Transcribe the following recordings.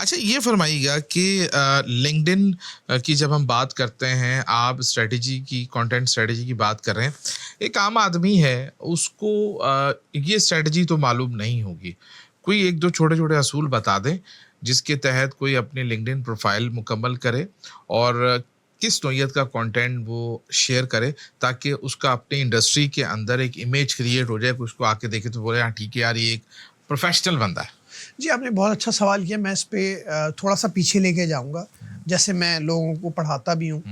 अच्छा, ये फरमाइएगा कि लिंक्डइन की जब हम बात करते हैं, आप स्ट्रेटजी की, कंटेंट स्ट्रेटजी की बात कर रहे हैं। एक आम आदमी है, उसको ये स्ट्रेटजी तो मालूम नहीं होगी। कोई एक दो छोटे छोटे असूल बता दें जिसके तहत कोई अपनी लिंक्डइन प्रोफाइल मुकम्मल करे और किस नौइयत का कंटेंट वो शेयर करे, ताकि उसका अपनी इंडस्ट्री के अंदर एक इमेज क्रिएट हो जाए कि उसको आके देखे तो बोले हाँ ठीक है यार, ये एक प्रोफेशनल बंदा है। जी, आपने बहुत अच्छा सवाल किया। मैं इस पे थोड़ा-सा पीछे लेके जाऊँगा। जैसे मैं लोगों को पढ़ाता भी हूँ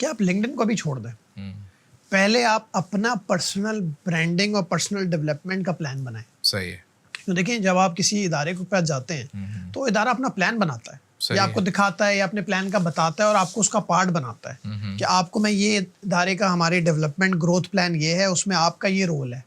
कि आप लिंक्डइन को भी छोड़ दें। पहले आप अपना पर्सनल ब्रांडिंग और पर्सनल डेवलपमेंट का प्लान बनाएँ। सही है। तो देखिए, जब आप किसी इदारे के पास जाते हैं तो इदारा अपना प्लान बनाता है, या आपको दिखाता है या अपने प्लान का बताता है और आपको उसका पार्ट बनाता है कि आपको मैं ये इदारे का, हमारे डेवलपमेंट ग्रोथ प्लान ये है, उसमें आपका ये रोल है।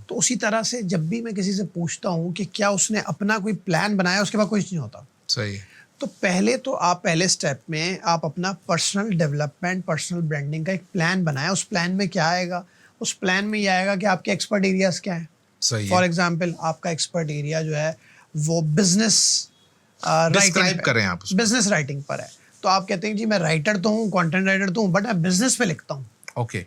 तो उसी तरह से जब भी मैं किसी से पूछता हूँ कि क्या उसने अपना कोई प्लान बनाया, उसके बाद कुछ नहीं होता। सही है। तो पहले तो आप पहले स्टेप में आप अपना पर्सनल डेवलपमेंट, पर्सनल ब्रांडिंग का एक प्लान बनाएं। उस प्लान में क्या आएगा? उस प्लान में ये आएगा कि आपके एक्सपर्ट एरियाज क्या हैं। सही है। फॉर एग्जाम्पल, आपका एक्सपर्ट एरिया जो है वो बिजनेस डिस्क्राइब करें आप उसको। बिजनेस राइटिंग पर है। तो आप कहते हैं जी मैं राइटर तो हूँ, कंटेंट राइटर तो हूँ, बट मैं बिजनेस पे लिखता हूँ। ओके।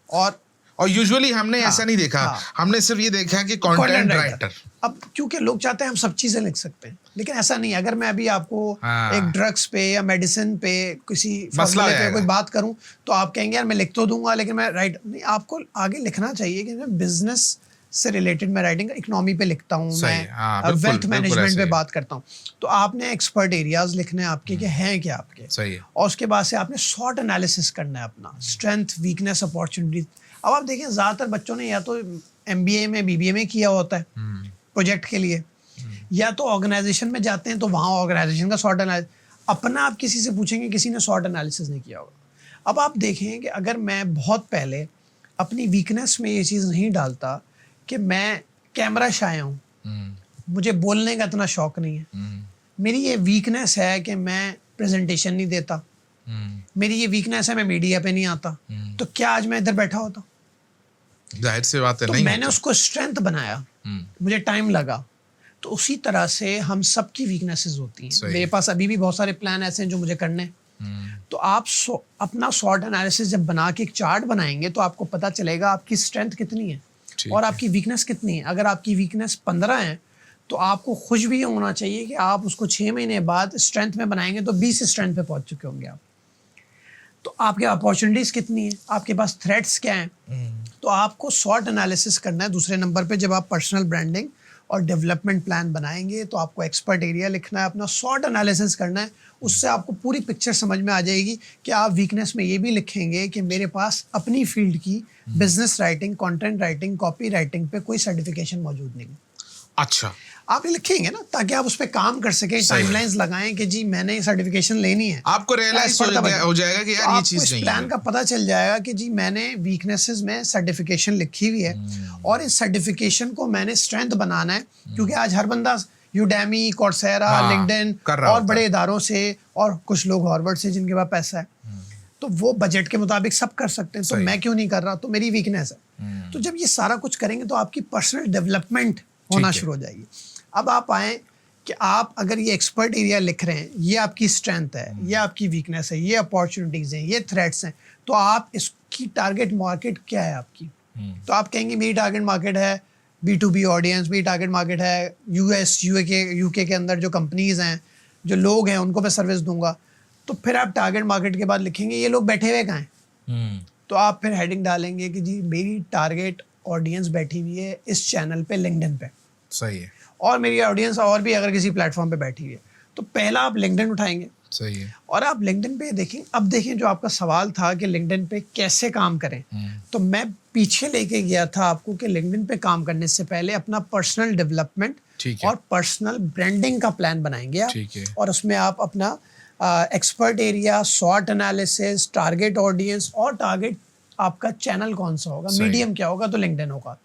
और यूजुअली हमने ऐसा नहीं देखा। हमने सिर्फ ये देखा कि कंटेंट राइटर। अब क्योंकि लोग चाहते हैं हम सब चीजें लिख सकते हैं, लेकिन ऐसा नहीं। अगर मैं अभी आपको एक ड्रग्स पे या मेडिसिन पे किसी फॉर्मूले पे कोई बात करूं तो आप कहेंगे यार मैं लिख तो दूंगा, लेकिन मैं राइट नहीं। आपको आगे लिखना चाहिए कि मैं बिजनेस से रिलेटेड मैं राइटिंग इकोनॉमी पे लिखता हूँ, मैं वेल्थ मैनेजमेंट पे बात करता हूँ। तो आपने एक्सपर्ट एरियाज लिखने हैं आपके कि हैं क्या आपके। सही है। और उसके बाद से आपने शॉर्ट एनालिसिस करना है अपना, स्ट्रेंथ, वीकनेस, अपॉर्चुनिटी। अब आप देखें, ज़्यादातर बच्चों ने या तो MBA में, BBA में किया होता है प्रोजेक्ट के लिए, या तो ऑर्गेनाइजेशन में जाते हैं तो वहाँ ऑर्गेनाइजेशन का शॉर्ट एनालिसिस। अपना आप किसी से पूछेंगे, किसी ने शॉर्ट एनालिसिस नहीं किया होगा। अब आप देखें कि अगर मैं बहुत पहले अपनी वीकनेस में ये चीज़ नहीं डालता कि मैं कैमरा शाय हूँ, मुझे बोलने का इतना शौक नहीं है, मेरी ये वीकनेस है कि मैं प्रेजेंटेशन नहीं देता, मेरी ये वीकनेस है मैं मीडिया पे नहीं आता, तो क्या आज मैं इधर बैठा होता? जाहिर सी बात है, तो नहीं मैंने उसको स्ट्रेंथ बनाया, मुझे टाइम लगा। तो उसी तरह से हम सबकी वीकनेसेस होती हैं। मेरे पास अभी भी बहुत सारे प्लान ऐसे हैं जो मुझे करने हैं। तो आप अपना शॉर्ट एनालिसिस जब बना के एक चार्ट बनाएंगे तो आपको पता चलेगा आपकी स्ट्रेंथ कितनी है और आपकी वीकनेस कितनी है। अगर आपकी वीकनेस 15 है तो आपको खुश भी होना चाहिए कि आप उसको 6 महीने बाद स्ट्रेंथ में बनाएंगे तो 20 स्ट्रेंथ पे पहुंच चुके होंगे आप। तो आपके अपॉर्चुनिटीज़ कितनी है, आपके पास थ्रेट्स क्या हैं। तो आपको शॉर्ट एनालिसिस करना है। दूसरे नंबर पे जब आप पर्सनल ब्रांडिंग और डेवलपमेंट प्लान बनाएंगे तो आपको एक्सपर्ट एरिया लिखना है, अपना शॉर्ट एनालिसिस करना है। उससे आपको पूरी पिक्चर समझ में आ जाएगी कि आप वीकनेस में ये भी लिखेंगे कि मेरे पास अपनी फील्ड की business writing, content writing, copy writing पे कोई सर्टिफिकेशन मौजूद नहीं। अच्छा, आप ये लिखेंगे ना ताकि आप उस पर काम कर सकें, टाइमलाइंस लगाएं कि जी मैंने ये सर्टिफिकेशन लेनी है। आपको रियलाइज हो जाएगा कि यार ये चीज नहीं है। प्लान का पता चल जाएगा कि जी मैंने वीकनेसेस में सर्टिफिकेशन लिखी हुई है और इस सर्टिफिकेशन को मैंने स्ट्रेंथ बनाना है। क्योंकि आज हर बंदा यूडेमी, कोर्सेरा, लिंक्डइन और बड़े इदारों से, और कुछ लोग हार्वर्ड से जिनके पास पैसा है, तो वो बजट के मुताबिक सब कर सकते हैं। तो मैं क्यों नहीं कर रहा? तो मेरी वीकनेस है। तो जब ये सारा कुछ करेंगे तो आपकी पर्सनल डेवलपमेंट होना शुरू हो जाएगी। अब आप आए कि आप अगर ये एक्सपर्ट एरिया लिख रहे हैं, ये आपकी स्ट्रेंथ है, ये आपकी वीकनेस है, ये अपॉर्चुनिटीज़ हैं, ये थ्रेट्स हैं, तो आप इसकी टारगेट मार्केट क्या है आपकी? तो आप कहेंगे मेरी टारगेट मार्केट है B2B ऑडियंस, मेरी टारगेट मार्केट है US, UK के अंदर जो कंपनीज़ हैं, जो लोग हैं, उनको मैं सर्विस दूंगा। तो फिर आप टारगेट मार्केट के बाद लिखेंगे ये लोग बैठे हुए कहाँ हैं? तो आप फिर हेडिंग डालेंगे कि जी मेरी टारगेट ऑडियंस बैठी हुई है इस चैनल पे, लिंक्डइन पे। सही है। और मेरी ऑडियंस और भी अगर किसी प्लेटफॉर्म पे बैठी हुई है, तो पहला आप लिंक्डइन उठाएंगे। सही है। और आप लिंक्डइन पे देखें। अब देखें, जो आपका सवाल था कि लिंक्डइन पे कैसे काम करें, तो मैं पीछे लेके गया था आपको कि लिंक्डइन पे काम करने से पहले अपना पर्सनल डेवलपमेंट और पर्सनल ब्रांडिंग का प्लान बनाएंगे आप। और उसमें आप अपना expert area, short analysis, target audience और टारगेट आपका चैनल कौन सा होगा, मीडियम क्या होगा, तो लिंक्डइन होगा।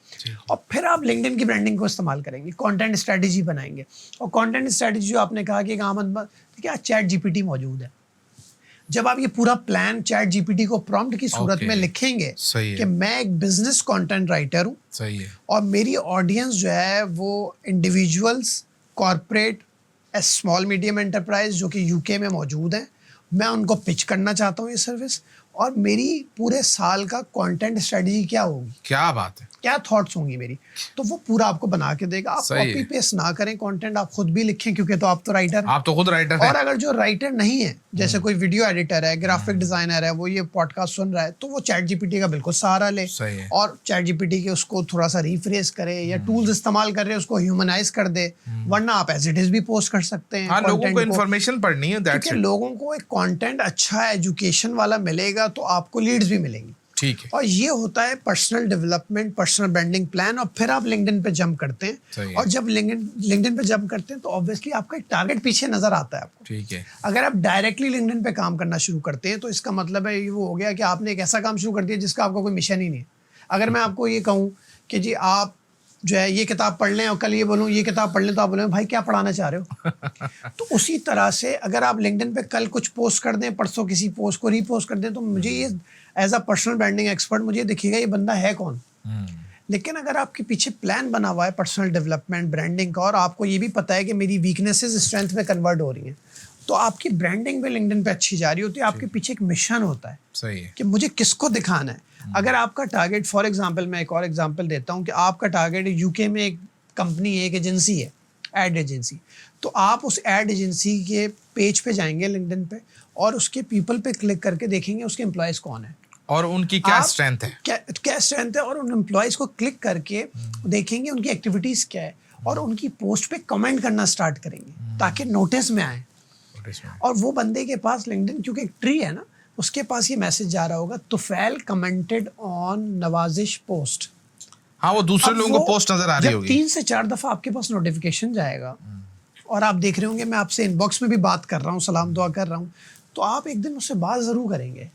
और फिर आप लिंक्डइन की ब्रांडिंग को इस्तेमाल करेंगे, कंटेंट स्ट्रेटजी बनाएंगे। और कंटेंट स्ट्रेटजी जो आपने कहा कि एक आम आदमी, देखिए आज चैट GPT मौजूद है। जब आप ये पूरा प्लान चैट GPT को प्रॉम्प्ट की सूरत में लिखेंगे कि मैं एक बिजनेस कंटेंट राइटर हूँ, और मेरी ऑडियंस जो है वो individuals, corporate as small medium enterprise जो कि यूके में मौजूद हैं, मैं उनको पिच करना चाहता हूँ ये सर्विस, और मेरी पूरे साल का कंटेंट स्ट्रेटजी क्या होगी, क्या बात है, क्या थॉट्स होंगी मेरी, तो वो पूरा आपको बना के देगा। आप कॉपी पेस्ट ना करें कंटेंट, आप खुद भी लिखें, क्योंकि तो आप तो राइटर हैं। आप तो खुद राइटर हैं। और अगर जो राइटर नहीं है, जैसे कोई वीडियो एडिटर है, ग्राफिक डिजाइनर है, वो ये पॉडकास्ट सुन रहा है, तो वो चैट जीपीटी का बिल्कुल सहारा ले, और चैट जीपीटी के उसको थोड़ा सा रिफ्रेश करे, या टूल्स इस्तेमाल कर रहे हैं उसको ह्यूमनाइज कर दे, वरना आप एज इट इज भी पोस्ट कर सकते हैं। लोगों को इन्फॉर्मेशन पढ़नी है, दैट्स इट। लोगों को एक कंटेंट अच्छा एजुकेशन वाला मिलेगा तो आपको लीड्स भी मिलेंगी। ठीक है। और ये होता है personal development, personal branding plan, और फिर आप लिंक्डइन पे जंप करते हैं। और जब लिंक्डइन पे जंप करते हैं तो ऑब्वियसली आपका एक टारगेट पीछे नजर आता है आपको। ठीक है। अगर आप डायरेक्टली लिंक्डइन पे काम करना शुरू करते हैं तो इसका मतलब है वो हो गया कि आपने एक ऐसा काम शुरू कर दिया जिसका आपका कोई मिशन ही नहीं है। अगर मैं आपको ये कहूँ कि जी आप जो है ये किताब पढ़ लें, और कल ये बोलूँ ये किताब पढ़ लें, तो आप बोलें भाई क्या पढ़ाना चाह रहे हो। तो उसी तरह से अगर आप लिंक्डइन पे कल कुछ पोस्ट कर दें, परसों किसी पोस्ट को रीपोस्ट कर दें, तो मुझे ये as a personal branding expert मुझे दिखेगा ये बंदा है कौन। लेकिन अगर आपके पीछे प्लान बना हुआ है पर्सनल डेवलपमेंट ब्रांडिंग का, और आपको ये भी पता है कि मेरी वीकनेसेस स्ट्रेंथ में कन्वर्ट हो रही हैं, तो आपकी ब्रांडिंग भी लिंक्डइन पे अच्छी जा रही होती है। आपके पीछे एक मिशन होता है, सही है, कि मुझे किसको दिखाना है। अगर आपका टारगेट, फॉर एग्जांपल मैं एक और एग्जांपल देता हूँ, कि आपका टारगेट यूके में एक कंपनी है, एक एजेंसी है, एड एजेंसी, तो आप उस एड एजेंसी के पेज पे जाएंगे लिंक्डइन पे, और उसके पीपल पे क्लिक करके देखेंगे उसके एम्प्लॉयज़ कौन है और उनकी क्या स्ट्रेंथ है, क्या स्ट्रेंथ है, और उन एम्प्लॉयज़ को क्लिक करके देखेंगे उनकी एक्टिविटीज़ क्या है, और उनकी पोस्ट पे कमेंट करना स्टार्ट करेंगे ताकि नोटिस में आए। और वो बंदे के पास लिंक्डइन, क्योंकि एक ट्री है ना, उसके पास ये मैसेज जा रहा होगा, Tufail commented on Nawazish post. हाँ, वो दूसरे लोगों को पोस्ट नजर आ रही होगी। 3 से 4 दफा आपके पास नोटिफिकेशन जाएगा, और आप देख रहे होंगे मैं आपसे इनबॉक्स में भी बात कर रहा हूँ, सलाम दुआ कर रहा हूँ, तो आप एक दिन उससे बात जरूर करेंगे।